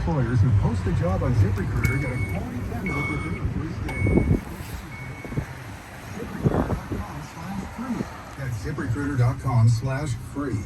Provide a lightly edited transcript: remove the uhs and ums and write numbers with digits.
employers who post a job on ZipRecruiter get a quality candidate within the first day. ZipRecruiter.com/free. That's ZipRecruiter.com/free.